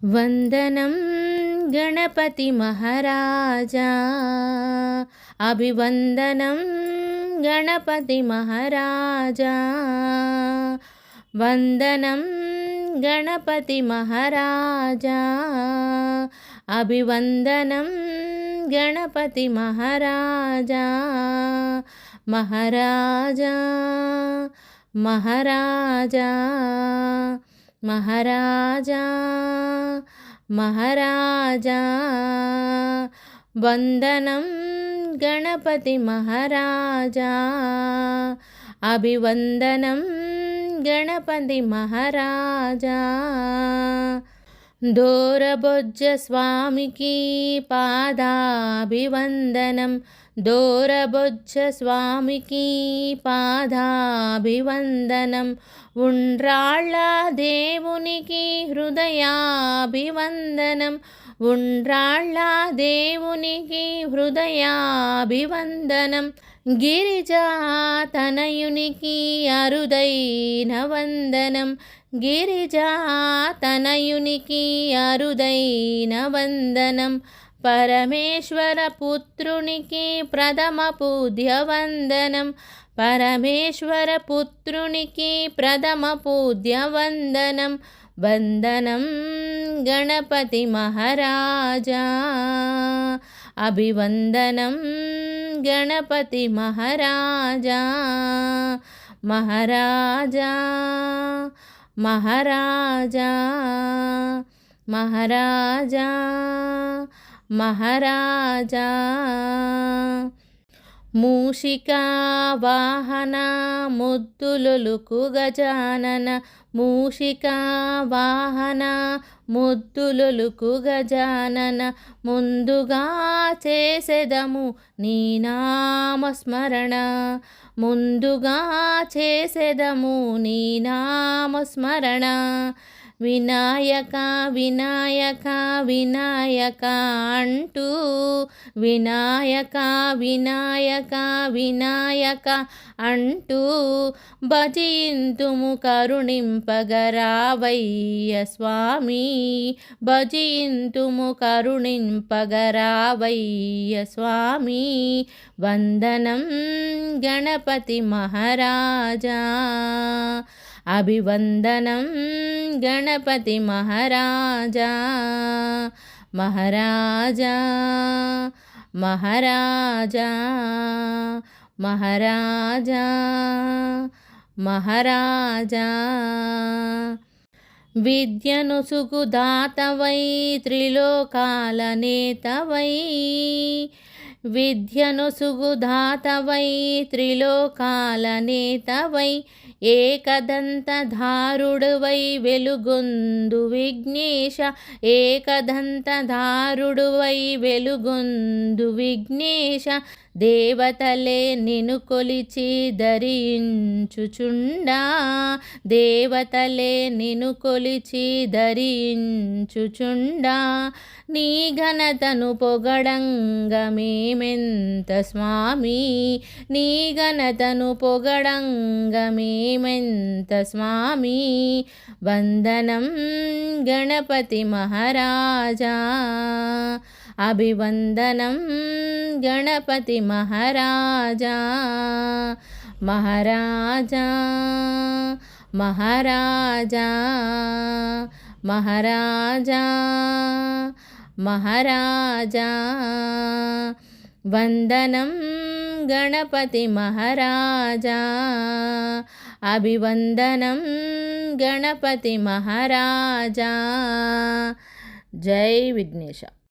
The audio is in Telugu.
వందనం గణపతి మహారాజా, అభివందనం గణపతి మహారాజా. వందనం గణపతి మహారాజా, అభివందనం గణపతి మహారాజా. మహారాజా మహారాజా మహారాజా మహారాజా. వందనం గణపతి మహారాజా, అభివందనం గణపతి మహారాజా. దోరబొజ్జ స్వామికి పాదాభివందనం, దోరబొజ్జ స్వామికి పాదాభివందనం. ఉండ్రాళ్ళ దేవునికి హృదయాభివందనం, ఉండ్రాళ్ళ దేవునికి హృదయాభివందనం. గిరిజా తనయునికి అరుదైన వందనం, గిరిజా తనయునికి అరుదైన వందనం. పరమేశ్వర పుత్రునికి ప్రథమ పూజ్య వందనం, పరమేశ్వర పుత్రునికి ప్రథమ పూజ్య వందనం. వందనం గణపతి మహారాజా, అభివందనం గణపతి మహారాజా. మహారాజా మహారాజా మహారాజా మహారాజా. మూషికా వాహన ముద్దులొలుకు గజానన, మూషికా వాహన ముద్దులొలుకు గజానన. ముందుగా చేసెదము నీ నామస్మరణ, ముందుగా చేసెదము నీ నామస్మరణ. వినాయక వినాయక వినాయక అంటూ, వినాయక వినాయక వినాయక అంటూ భజింతుము కరుణింపగరావయ్య స్వామి, భజింతుము కరుణింపగరావయ్య స్వామి. వందనం గణపతి మహారాజా, అభివందనం గణపతి మహారాజా. మహారాజా మహారాజా మహారాజా మహారాజా. విద్యనొసుగు దాతవై త్రిలోకాల నేతవై, విద్యనొసుగు దాతవై త్రిలోకాల నేతవై. ఏకదంతధారుడువై వెలుగొందు విఘ్నేశ, ఏకదంతధారుడువై వెలుగొందు విఘ్నేశ. దేవతలే నిన్ను కొలిచి ధరించుచుండా, దేవతలే నిన్ను కొలిచి ధరించుచుండా. నీ ఘనతను పొగడంగ మేమెంత స్వామి, నీ ఘనతను పొగడంగ మేమెంత స్వామి. వందనం గణపతి మహారాజా, అభివందనం గణపతి మహారాజా. మహారాజా మహారాజా మహారాజా మహారాజా. వందనం గణపతి మహారాజా, అభివందనం గణపతి మహారాజా. జై విఘ్నేశ.